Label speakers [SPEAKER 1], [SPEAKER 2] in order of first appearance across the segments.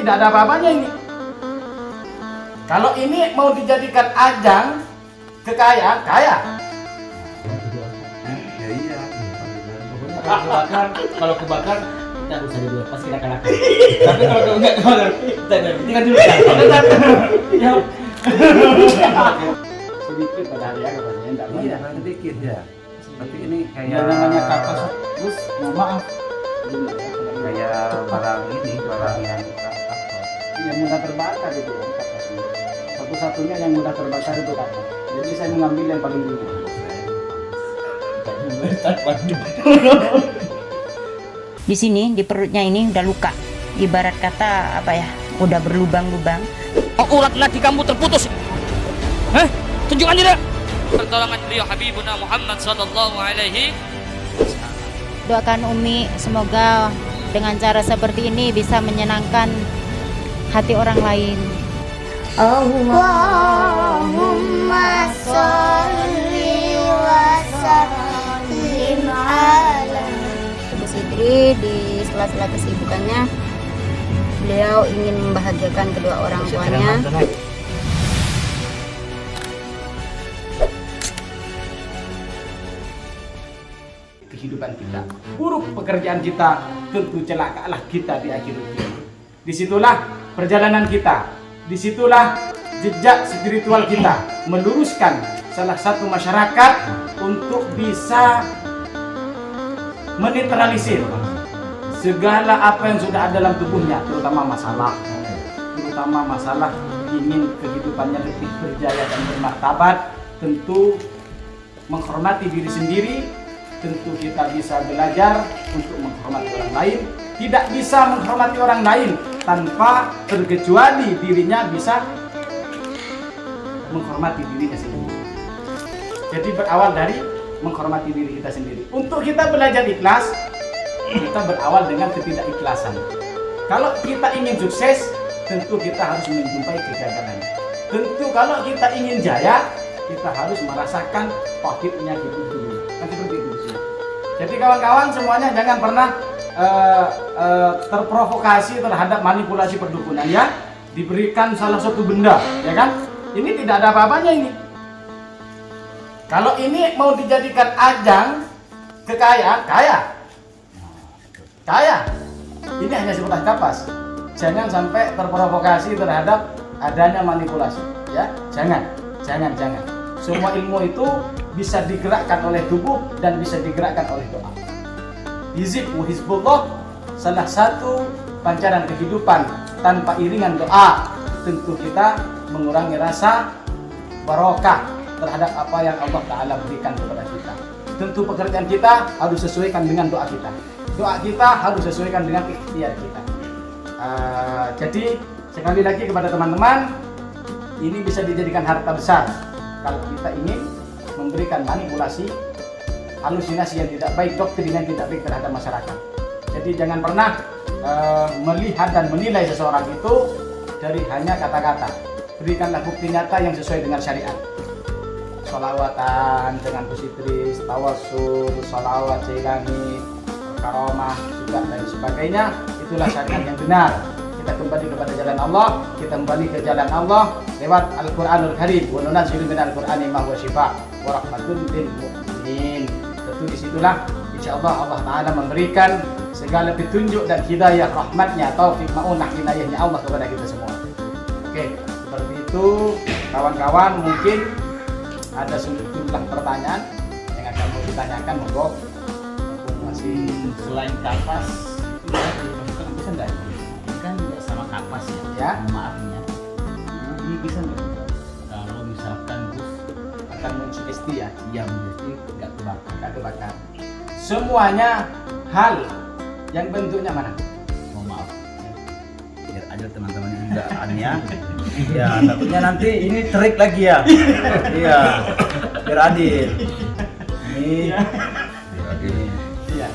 [SPEAKER 1] tidak ada apa-apanya ini. Kalau ini mau dijadikan ajang kekayaan, kaya.
[SPEAKER 2] Ya iya.
[SPEAKER 3] Kalau kebakar kita usah dulu, pas kita kalah. Tapi kalau enggak kebakar, kita tinggal dulu kan. Ya. Sedikit pada hari ya katanya enggak
[SPEAKER 2] Iya,
[SPEAKER 3] banyak.
[SPEAKER 2] sedikit ya. Tapi ini
[SPEAKER 3] Yang
[SPEAKER 2] kayak
[SPEAKER 3] namanya kapas, terus mohon maaf.
[SPEAKER 2] kayak barang ini, barang yang
[SPEAKER 3] Yang mudah terbakar itu kan kapas ini. Satu-satunya yang mudah terbakar itu kapas. Jadi saya mengambil yang paling ringan.
[SPEAKER 4] Di sini di perutnya ini udah luka, ibarat kata apa ya, udah berlubang-lubang.
[SPEAKER 5] Oh, urat lagi kamu terputus. Tunjukkan tidak pertolongan beliau Habibuna Muhammad sallallahu alaihi.
[SPEAKER 4] Doakan Umi semoga dengan cara seperti ini bisa menyenangkan hati orang lain.
[SPEAKER 6] Allahumma sholli wa sallim ala
[SPEAKER 4] Ibu Sitri di sela-sela kesibukannya, beliau ingin membahagiakan kedua orang tuanya.
[SPEAKER 1] Kehidupan kita, buruk pekerjaan kita, tentu celakalah kita di akhir dunia. Disitulah perjalanan kita, disitulah jejak spiritual kita, meluruskan salah satu masyarakat untuk bisa menetralisir segala apa yang sudah ada dalam tubuhnya, terutama masalah ingin kehidupannya lebih berjaya dan bermartabat. Tentu menghormati diri sendiri, tentu kita bisa belajar untuk menghormati orang lain. Tidak bisa menghormati orang lain tanpa terkecuali dirinya bisa menghormati dirinya sendiri. Jadi berawal dari menghormati diri kita sendiri. Untuk kita belajar ikhlas, kita berawal dengan ketidakikhlasan. Kalau kita ingin sukses, tentu kita harus menjumpai kegagalan. Tentu kalau kita ingin jaya, kita harus merasakan pahitnya hidup dulu. Kan seperti itu sih. Jadi kawan-kawan semuanya jangan pernah terprovokasi terhadap manipulasi perdukunan ya. Diberikan salah satu benda, ya kan? Ini tidak ada apa-apanya ini. Kalau ini mau dijadikan ajang kekayaan, kaya. Ini hanya sebatas kapas. Jangan sampai terprovokasi terhadap adanya manipulasi, ya. Jangan. Semua ilmu itu bisa digerakkan oleh tubuh dan bisa digerakkan oleh doa. Hizib wa hizbullah, salah satu pancaran kehidupan tanpa iringan doa, tentu kita mengurangi rasa barokah terhadap apa yang Allah Ta'ala berikan kepada kita. Tentu pekerjaan kita harus sesuaikan dengan doa kita. Doa kita harus sesuaikan dengan ikhtiar kita. Jadi sekali lagi kepada teman-teman, ini bisa dijadikan harta besar kalau kita ingin memberikan manipulasi, halusinasi yang tidak baik, doktrin yang tidak baik terhadap masyarakat. Jadi jangan pernah melihat dan menilai seseorang itu dari hanya kata-kata. Berikanlah bukti nyata yang sesuai dengan syariat. Sholawatan dengan Pusitris, tawassul, sholawat Jailani, karomah juga dan sebagainya. Itulah syariat yang benar. Kita kembali kepada jalan Allah, kita kembali ke jalan Allah lewat Al-Qur'anul Karim. Wa nunazzilu minal Qur'ani ma huwa shifaa wa rahmatun lil mu'minin. Tentu disitulah insyaallah Allah Ta'ala memberikan segala petunjuk dan hidayah rahmatnya, taufik ma'unah inayahnya Allah kepada kita semua. Oke, seperti itu kawan-kawan, mungkin ada sejumlah pertanyaan yang akan mau ditanyakan, monggo. Masih
[SPEAKER 3] Selain kapas, bisa enggak? Ini kan sama kapas ya.
[SPEAKER 1] Ya.
[SPEAKER 3] Maafnya. Ini bisa enggak? Kalau misalkan Gus
[SPEAKER 1] akan mensugesti ya,
[SPEAKER 3] yang mesti enggak kebakar.
[SPEAKER 1] nggak kebakar. Semuanya hal yang bentuknya mana?
[SPEAKER 3] Mohon maaf.
[SPEAKER 2] biar aja teman-teman yang enggak ya. Ya, takutnya nanti ini trik lagi ya. Iya. Biar adil. Ini biar adil.
[SPEAKER 1] Iya.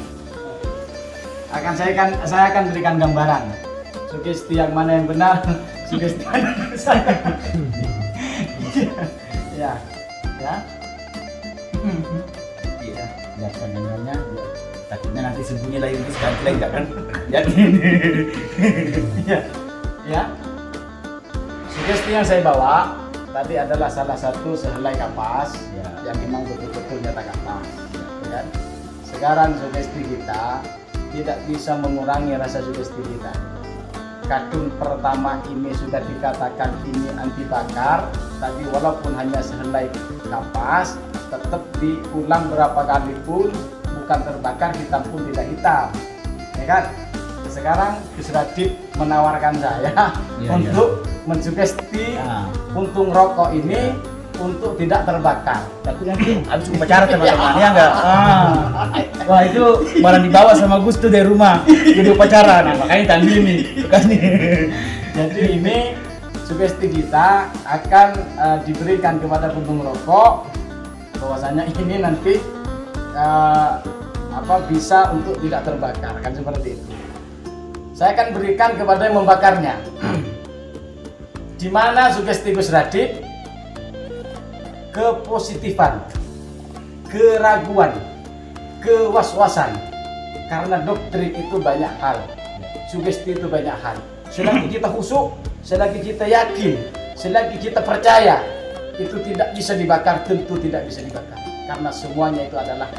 [SPEAKER 1] Saya akan berikan gambaran. Sugesti yang mana yang benar, sugesti mana yang salah. Ya, ya.
[SPEAKER 3] Iya, biar pendengarnya takutnya nanti sembunyi lagi Gus ganti lagi enggak kan? Jadi
[SPEAKER 1] Iya. Ya. Sugesti yang saya bawa tadi adalah salah satu sehelai kapas
[SPEAKER 2] Ya.
[SPEAKER 1] yang memang betul-betul nyata kapas. Ya. Sekarang sugesti kita tidak bisa mengurangi rasa sugesti kita. Kadung pertama ini sudah dikatakan ini anti bakar, tapi walaupun hanya sehelai kapas, tetap diulang berapa kali pun bukan terbakar, hitam pun tidak hitam, ya kan? Sekarang Gus Radit menawarkan saya
[SPEAKER 2] Iya,
[SPEAKER 1] untuk mensugesti
[SPEAKER 2] Nah.
[SPEAKER 1] puntung rokok ini untuk tidak terbakar.
[SPEAKER 2] Tapi nanti habis upacara teman-teman ya enggak? Wah itu barang dibawa sama Gus tuh dari rumah jadi upacara. Nah makanya tadi ini.
[SPEAKER 1] Jadi ini sugesti kita akan diberikan kepada puntung rokok bahwasanya ini nanti bisa untuk tidak terbakar, kan seperti itu. Saya akan berikan kepada yang membakarnya. Di mana sugesti Gus Radit? Kepositifan, keraguan, kewaswasan. Karena doktrin itu banyak hal, sugesti itu banyak hal. Selagi kita khusyuk, selagi kita yakin, selagi kita percaya, itu tidak bisa dibakar, tentu tidak bisa dibakar. Karena semuanya itu adalah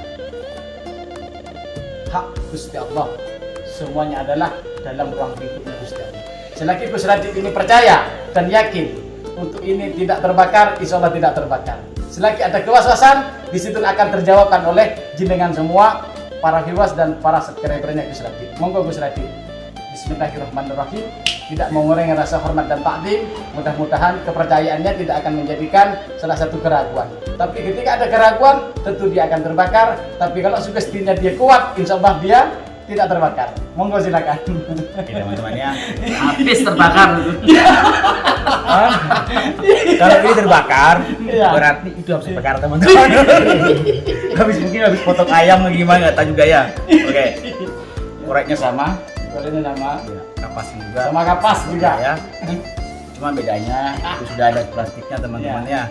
[SPEAKER 1] hak Gusti Allah. Semuanya adalah dalam ruang lingkupnya Gusti Allah. Selagi Gus Radit ini percaya dan yakin untuk ini tidak terbakar, insya Allah tidak terbakar. Selagi ada kewaswasan, di situ akan terjawabkan oleh jenengan semua, para viewers dan para subscribernya Gus Radit. Monggo Gus Radit. Bismillahirrahmanirrahim. Tidak mengurangi rasa hormat dan takdim. Mudah-mudahan kepercayaannya tidak akan menjadikan salah satu keraguan. Tapi ketika ada keraguan, tentu dia akan terbakar. Tapi kalau sugestinya dia kuat, insya Allah dia tidak terbakar. Monggo silakan.
[SPEAKER 2] Oke teman-teman ya.
[SPEAKER 5] Habis terbakar.
[SPEAKER 2] Kalau ini terbakar,
[SPEAKER 1] Iya.
[SPEAKER 2] berarti itu harus dibakar teman-teman. Mungkin habis potong ayam atau gimana nggak tahu juga ya. Oke. Koreknya sama.
[SPEAKER 1] Boleh nama
[SPEAKER 2] Ya, kapas juga.
[SPEAKER 1] sama kapas juga.
[SPEAKER 2] Ya. Cuma bedanya itu sudah ada plastiknya teman-teman ya.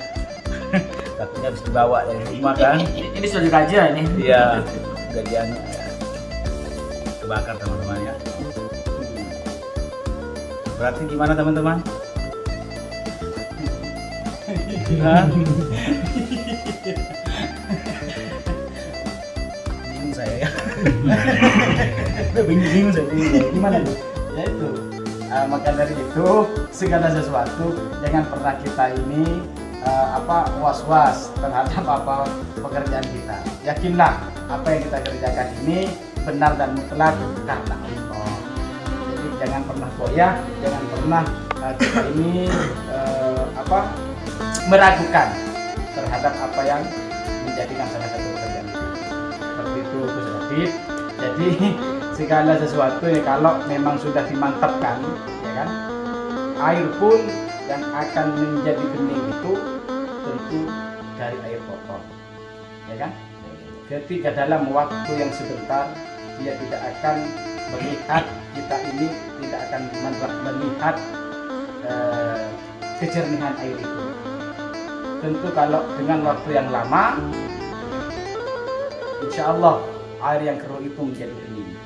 [SPEAKER 2] Takutnya habis dibawa dari rumah kan.
[SPEAKER 5] Ini sudah dikaji ya ini.
[SPEAKER 2] Iya. Udah dianu ya. Kebakar teman-teman ya. Berarti gimana teman-teman? Hah? Bingung saya ya. Bingung saya.
[SPEAKER 1] Gimana tuh? Ya itu. Maka dari itu segala sesuatu jangan pernah kita ini was-was terhadap apa pekerjaan kita. Yakinlah apa yang kita kerjakan ini benar dan mutlak karena Allah. Jadi jangan pernah goyah, jangan pernah kita ini meragukan terhadap apa yang menjadikan salah satu pekerjaan kita. Seperti itu Gus Radit. Jadi segala sesuatu ya kalau memang sudah dimantapkan, ya kan, air pun yang akan menjadi bening itu tentu dari air kotor, ya kan. Ketika dalam waktu yang sebentar dia tidak akan melihat kita ini tidak akan melihat kejernihan air itu. Tentu kalau dengan waktu yang lama, insya Allah air yang keruh itu menjadi bening.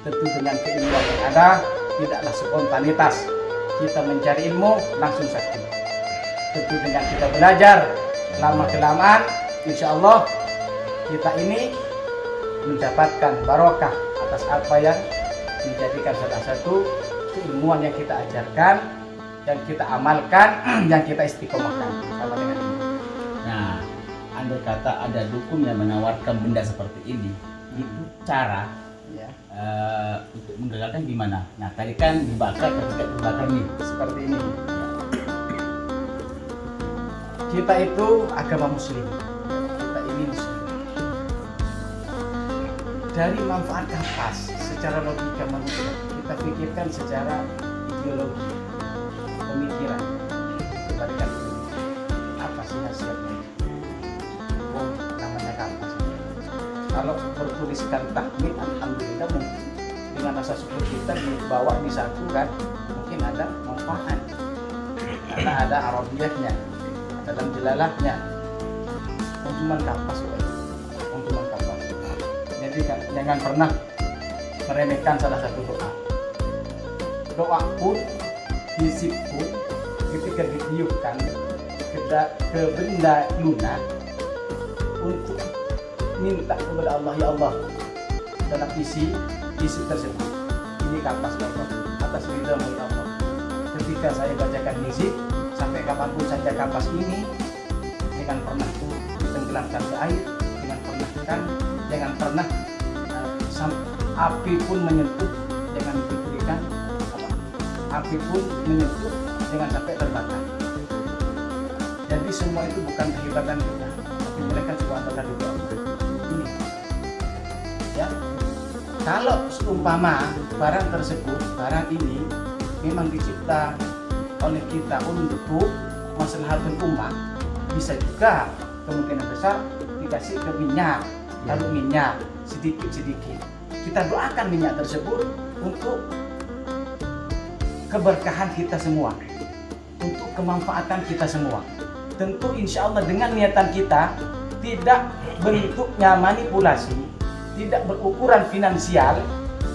[SPEAKER 1] Tentu dengan keilmuan yang ada, tidaklah spontanitas kita mencari ilmu langsung sakti. Tentu dengan kita belajar lama kelamaan, insya Allah kita ini mendapatkan barokah atas apa yang menjadikan salah satu keilmuan yang kita ajarkan, yang kita amalkan, yang kita istiqomahkan sama dengan ini.
[SPEAKER 2] Nah, andai kata ada dukun yang menawarkan benda seperti ini, itu cara
[SPEAKER 1] Ya,
[SPEAKER 2] untuk menggagalkan gimana? Nah, tadi kan dibakar, ketika dibakar nih.
[SPEAKER 1] seperti ini. Kita itu agama muslim. Kita ini muslim. Dari manfaat kapas secara logika manusia, kita pikirkan secara ideologi, pemikiran. Kebalikan ini. Apa sih hasilnya? Oh, namanya kapas. Kalau bertuliskan takmir, alhamdulillah mungkin dengan rasa syukur kita dibawa disatukan, mungkin ada manfaat karena ada arabiyahnya, dalam jelalahnya. Cuma kapas, cuma kapas. Jadi jangan pernah meremehkan salah satu doa. Doa pun hisib pun ketika ditiupkan ke benda lunak untuk minta kepada Allah, ya Allah, dalam isi tersebut ini kapas ya Allah, atas ridhamu ya Allah, ketika saya bacakan hisib sampai kapanpun saja kapas ini jangan pernah ditenggelamkan ke air, jangan pernah api pun menyentuh, jangan diberikan api pun menyentuh, jangan sampai terbakar. Jadi semua itu bukan kehebatan kita, tapi mereka semua adalah dari Allah. Ini, ya. Kalau seumpama barang tersebut, barang ini memang dicipta oleh kita untuk maslahatul ummah, bisa juga kemungkinan besar dikasih ke minyak. Kalau minyak sedikit-sedikit, kita doakan minyak tersebut untuk keberkahan kita semua, untuk kemanfaatan kita semua. Tentu insya Allah dengan niatan kita tidak bentuknya manipulasi, tidak berukuran finansial,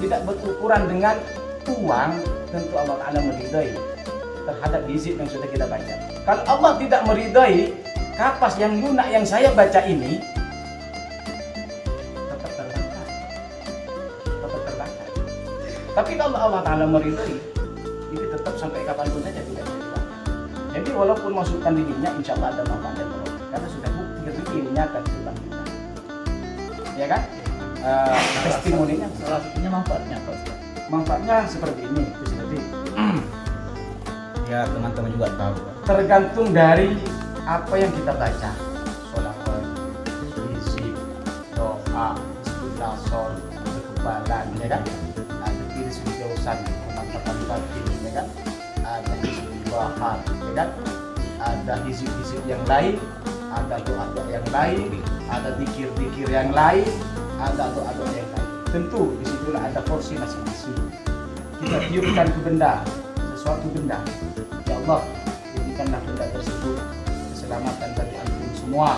[SPEAKER 1] tidak berukuran dengan uang, tentu Allah Ta'ala meridai terhadap hisib yang sudah kita baca. Kalau Allah tidak meridai kapas yang lunak yang saya baca ini, tetap terbakar. Tapi kalau Allah Ta'ala meridai, ini tetap sampai kapanpun saja tidak bisa dibakar. Jadi walaupun masukkan di minyak, insya Allah ada manfaat dan barokah, karena sudah bukti nyata di depan kita, ya kan? Testimoninya
[SPEAKER 2] Salah satunya manfaatnya apa Ustaz?
[SPEAKER 1] manfaatnya seperti ini, itu seperti
[SPEAKER 2] Ya teman-teman juga tahu.
[SPEAKER 1] tergantung dari apa yang kita baca, sholawat, hisib, doa, istighatsah, kekebalan, ya kan? Ada tiris kejauhan, pemantapan batin, ya kan? Ada hisib bahar, ya kan? Ada hisib-hisib yang lain, ada doa-doa yang lain, ada zikir-zikir yang lain, ada doa-doa yang lain. Tentu disitulah ada porsi masing-masing. Kita tiupkan ke benda, sesuatu benda. Ya Allah, jadikanlah benda tersebut keselamatan bagi antum semua.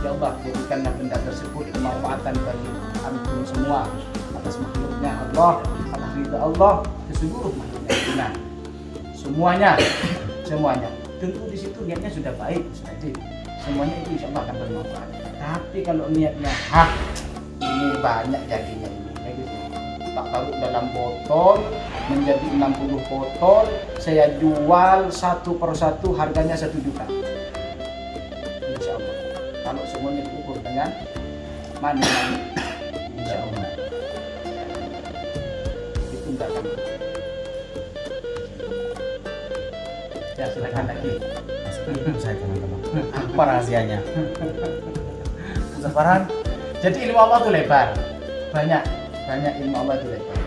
[SPEAKER 1] Ya Allah, jadikanlah benda tersebut kemanfaatan bagi antum semua. Atas makhluknya Allah, atas ridha Allah ke seluruh makhluknya. Nah, semuanya. Tentu di situ niatnya sudah baik, sudah baik. Semuanya itu insya Allah akan bermanfaat. Tapi kalau niatnya, ini banyak jadinya ini, kayak gitu. Tak taruh dalam botol menjadi 60 botol, saya jual satu per satu harganya 1 juta. Insya Allah. Kalau semuanya diukur dengan money, insya Allah. Itu enggak akan. Ya silakan lagi.
[SPEAKER 2] Saya teman-teman. Apa rahasianya? Ustaz Farhan,
[SPEAKER 1] Jadi ilmu Allah itu lebar, banyak ilmu Allah itu lebar.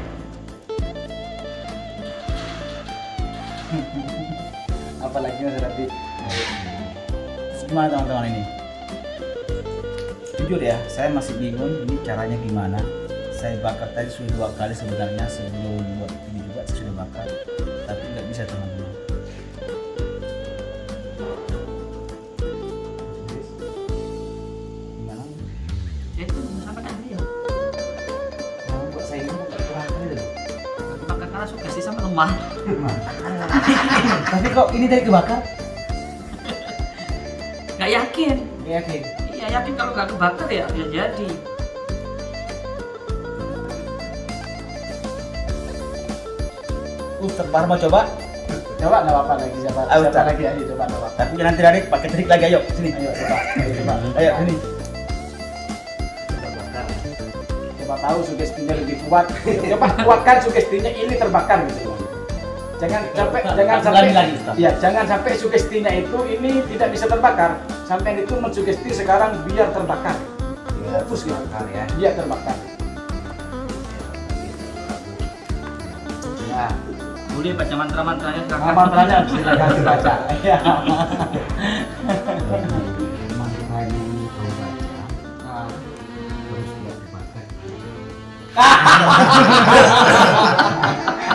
[SPEAKER 1] Apalagi seperti
[SPEAKER 2] gimana teman-teman ini? Jujur ya, saya masih bingung ini caranya gimana. Saya bakar tadi sudah 2 kali sebenarnya, sebelum buat ini juga saya sudah bakar, tapi nggak bisa teman-teman.
[SPEAKER 1] gimana?
[SPEAKER 5] Itu sampaikan dia.
[SPEAKER 1] Yang buat saya ini bukan kurang kali loh.
[SPEAKER 5] Bakar karena suka sih sama lemah.
[SPEAKER 2] Tapi kok ini dari kebakar?
[SPEAKER 5] Nggak yakin.
[SPEAKER 1] Yakin?
[SPEAKER 5] Iya yakin kalau nggak kebakar ya jadi.
[SPEAKER 2] Ustaz Farhan mau coba?
[SPEAKER 1] Coba nggak apa-apa lagi siapa
[SPEAKER 2] Ayo, Ustaz.
[SPEAKER 1] lagi ayo coba nggak apa-apa.
[SPEAKER 2] Tapi nanti dari pakai trik lagi, ayo sini.
[SPEAKER 1] Ayo coba.
[SPEAKER 2] Ayo sini.
[SPEAKER 1] Coba tahu sugestinya lebih kuat. Coba kuatkan sugestinya ini terbakar gitu. Jangan sampai
[SPEAKER 2] lagi, Ustaz.
[SPEAKER 1] ya jangan sampai sugestinya itu ini tidak bisa terbakar. Sampai itu mensugesti sekarang biar terbakar. Fokus ya.
[SPEAKER 2] ya.
[SPEAKER 1] Biar terbakar. Nah,
[SPEAKER 5] Boleh baca mantra-mantranya sekarang.
[SPEAKER 1] mantranya silakan dibaca. Ya.
[SPEAKER 3] Mantranya ini kau baca,
[SPEAKER 1] Nah.
[SPEAKER 3] terus dia dibakar.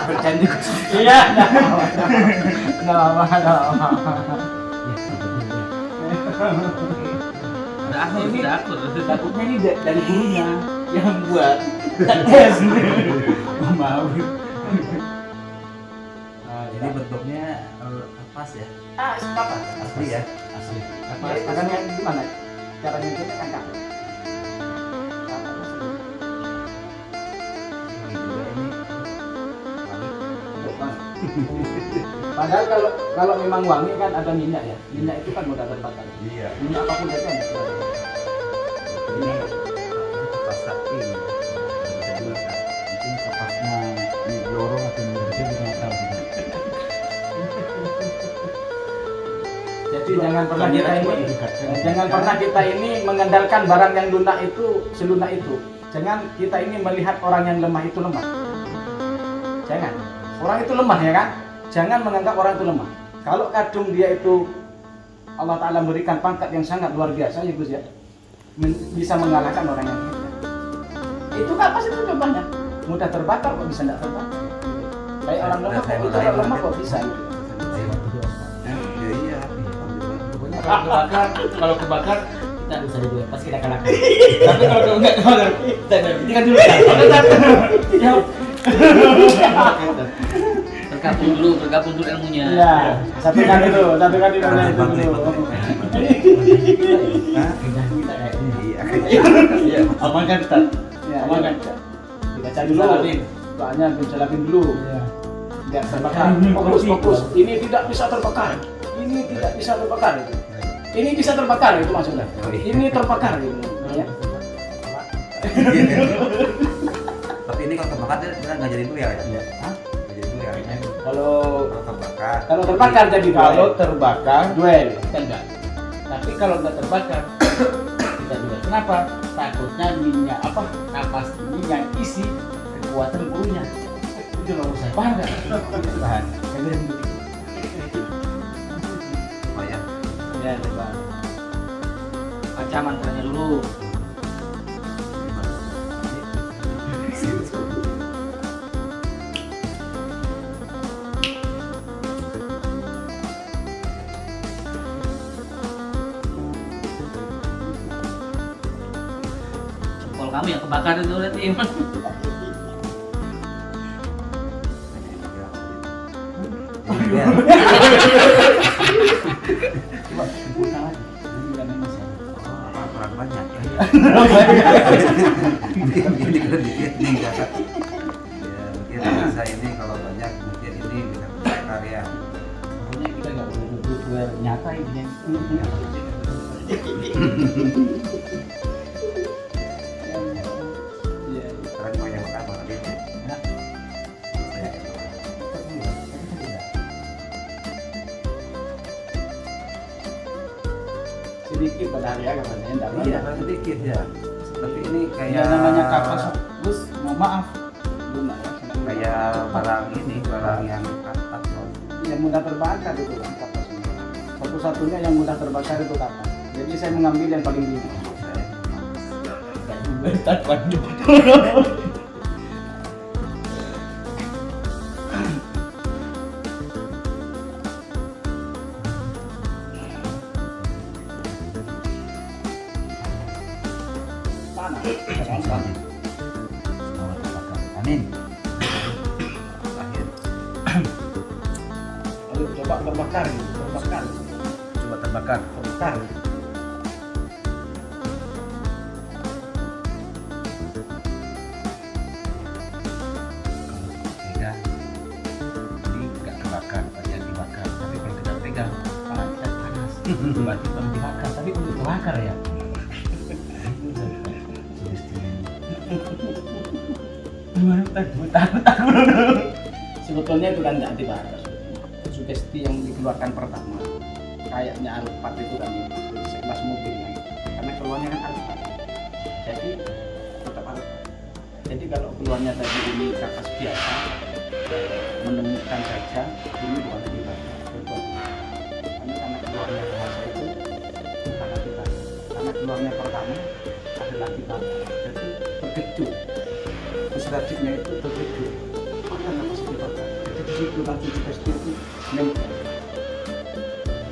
[SPEAKER 1] Bercanda. Iya. Nggak apa-apa.
[SPEAKER 5] Udah aku, udah aku.
[SPEAKER 2] Takutnya ini dari gurunya yang buat tes.
[SPEAKER 1] Mau.
[SPEAKER 2] Ini bentuknya kapas ya?
[SPEAKER 1] Kapas.
[SPEAKER 2] Asli ya?
[SPEAKER 3] Asli.
[SPEAKER 1] Makanya gimana? Cara nyucinya kan kapas.
[SPEAKER 2] Ini juga ini
[SPEAKER 1] Padahal kalau memang wangi kan ada minyak ya. Minyak itu kan mudah terbakar.
[SPEAKER 2] iya.
[SPEAKER 1] Minyak apapun itu kan mudah terbakar.
[SPEAKER 2] Ini kapas sapi ini. Bisa dibakar.
[SPEAKER 3] Mungkin kapasnya di lorong atau di kita nggak tahu juga.
[SPEAKER 1] Jadi jangan pernah
[SPEAKER 2] Tanya
[SPEAKER 1] kita
[SPEAKER 2] cuma
[SPEAKER 1] ini
[SPEAKER 2] didekatkan.
[SPEAKER 1] jangan pernah kita ini mengandalkan barang yang lunak itu selunak itu. Jangan kita ini melihat orang yang lemah itu lemah. Jangan. Orang itu lemah ya kan? Jangan menganggap orang itu lemah. Kalau kadung dia itu Allah Ta'ala berikan pangkat yang sangat luar biasa ya Gus ya, bisa mengalahkan orang yang hebat. Itu kapas itu contohnya. Mudah terbakar kok bisa tidak terbakar. Kayak orang lemah kok itu orang lemah kok bisa gitu.
[SPEAKER 2] Ya iya.
[SPEAKER 3] Pokoknya kalau kebakar kita bisa dibuat pasti kita kalahkan. Tapi kalau nggak kebakar kita hentikan dulu. Ya.
[SPEAKER 5] bergabung dulu ilmunya.
[SPEAKER 1] Iya, satukan itu namanya itu dulu.
[SPEAKER 2] Hah?
[SPEAKER 3] Iya. Amankan Ustaz.
[SPEAKER 1] Ya,
[SPEAKER 3] Amankan.
[SPEAKER 1] dibaca dulu. Doanya disalapin dulu.
[SPEAKER 3] Iya.
[SPEAKER 1] Biar terbakar. Fokus. Ini tidak bisa terbakar. Ini tidak bisa terbakar itu. Ini bisa terbakar itu maksudnya. Ini terbakar itu. Ya.
[SPEAKER 2] Tapi ini kalau kebakar dia nggak jadi durian ya?
[SPEAKER 1] Hah?
[SPEAKER 2] Nggak jadi durian ya?
[SPEAKER 1] Kalau
[SPEAKER 2] Kalau kebakar.
[SPEAKER 1] terbakar jadi
[SPEAKER 3] Kalau
[SPEAKER 1] duel.
[SPEAKER 3] terbakar
[SPEAKER 1] Duel.
[SPEAKER 3] kita enggak. Tapi kalau nggak terbakar kita juga. Kenapa? Takutnya minyak kapas ini yang isi kekuatan gurunya. Itu loh saya paham nggak? Paham.
[SPEAKER 2] Oh ya.
[SPEAKER 5] Ya, coba. Baca mantranya dulu. Jempol kamu yang kebakar itu berarti.
[SPEAKER 2] Ya.
[SPEAKER 3] Coba kumpulkan lagi. Ini nggak minus ya.
[SPEAKER 2] Oh, kurang banyak. Ini kalau dikit nih ya. Ya mungkin bisa ini kalau banyak mungkin ini bisa berbakar ya.
[SPEAKER 3] Pokoknya kita nggak boleh duel nyata ini.
[SPEAKER 2] Sekarang mau yang pertama tadi.
[SPEAKER 1] Sedikit padahal ya katanya enggak
[SPEAKER 2] Iya,
[SPEAKER 1] banyak.
[SPEAKER 2] sedikit ya. Tapi ini
[SPEAKER 3] Ya
[SPEAKER 2] kayak
[SPEAKER 3] namanya kapas, Gus. Mohon maaf.
[SPEAKER 1] Lunak ya.
[SPEAKER 2] kayak barang ini, barang yang atas loh.
[SPEAKER 1] Yang mudah terbakar itu kan kapas ini. Satu-satunya yang mudah terbakar itu kapas. Jadi saya mengambil yang paling ringan.
[SPEAKER 2] Amin. Akhir.
[SPEAKER 1] Ayo coba terbakar ini, terbakar.
[SPEAKER 2] Coba terbakar.
[SPEAKER 1] Terbakar.
[SPEAKER 2] Pegang. Ini nggak terbakar, bagian dibakar. Tapi kalau kita pegang, tangan kita panas. Berarti belum dibakar, tapi untuk terbakar ya.
[SPEAKER 1] Sebetulnya itu kan tidak dibakar. Sugesti yang dikeluarkan pertama, kayaknya alpat itu kan di sekelas mobil kan. Karena keluarnya kan alpat. Jadi tetap alpat. Jadi kalau keluarnya tadi ini kapas biasa, menemukan saja ini bukan dibakar. Karena keluarnya bahasa itu karena dibakar. Karena keluarnya pertama adalah dibakar. Jadi terkejut. Restriktifnya itu terkejut. Maka kapas dibakar. Jadi di situ langsung sugesti itu nempel.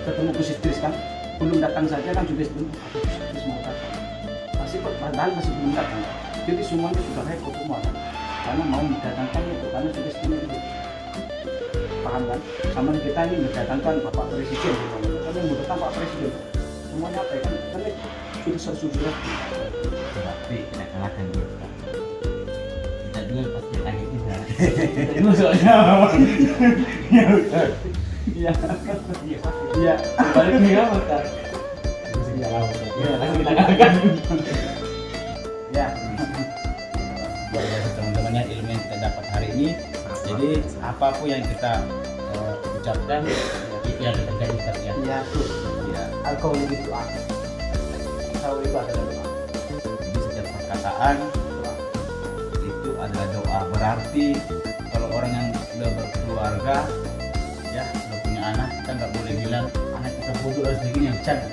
[SPEAKER 1] Ketemu kusistris kan, belum datang saja kan sugesti atau kusistris mau datang. Masih padahal masih belum datang. Jadi semuanya sudah repot semua kan. Karena mau mendatangkan itu, karena sugestinya itu. paham kan? Sama kita ini mendatangkan Bapak Presiden, kami membutuhkan Pak Presiden. Semuanya apa ya kan? Kami sudah sesudah.
[SPEAKER 3] Tapi kita kalahkan dia. Kita dulu pasti akhir kita. Itu soalnya.
[SPEAKER 1] Iya. Iya. Balik nih apa kan?
[SPEAKER 3] Ya, langsung kita kalahkan.
[SPEAKER 1] Ya.
[SPEAKER 2] Luar biasa teman-temannya ilmu yang kita dapat hari ini. Jadi apapun yang kita ucapkan
[SPEAKER 3] Itu yang terjadi terjadi.
[SPEAKER 1] Iya tuh.
[SPEAKER 2] ya,
[SPEAKER 1] Alkohol itu ah. Tahu itu adalah doa.
[SPEAKER 2] jadi setiap perkataan itu adalah doa. Berarti kalau orang yang sudah berkeluarga, ya sudah punya anak, kita nggak boleh bilang anak kita bodoh harus begini, yang jangan.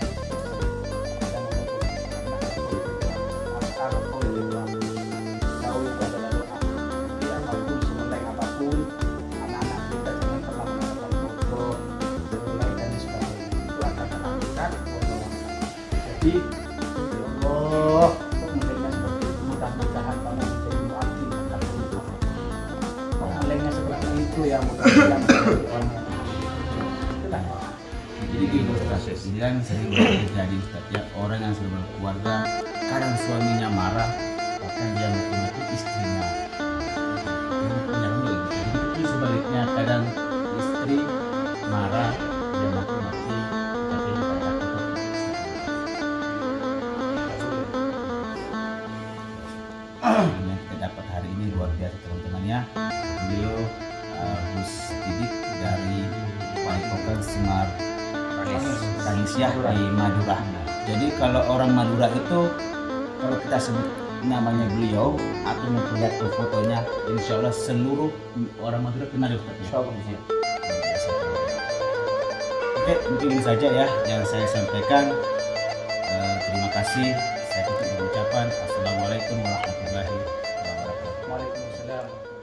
[SPEAKER 1] Jadi, ya Allah, modelnya seperti itu, mudah-mudahan kamu menjadi mu'adzin akan berubah. Modelnya seperti itu ya, mudah-mudahan menjadi orang yang itu kan.
[SPEAKER 2] Jadi gitu Ustaz, ini kan sering banget terjadi Ustaz, ya orang yang sudah berkeluarga, kadang suaminya marah, bahkan dia maki-maki istrinya. Ini punya dulu gitu. Jadi itu sebaliknya, kadang istri marah, dia maki-maki, tapi dia tak takut. Ini yang kita dapat hari ini luar biasa teman-teman ya. Beliau Gus Didik dari Padepokan Semar Ranisia di Madura. Jadi kalau orang Madura itu, kalau kita sebut namanya beliau atau melihat fotonya, insya Allah seluruh orang Madura kenal ya Ustaz, ya?
[SPEAKER 1] Insya Allah.
[SPEAKER 2] Luar biasa. Oke, mungkin ini saja ya yang saya sampaikan. Terima kasih. Saya tutup dengan ucapan Assalamualaikum warahmatullahi wabarakatuh.
[SPEAKER 1] Waalaikumsalam.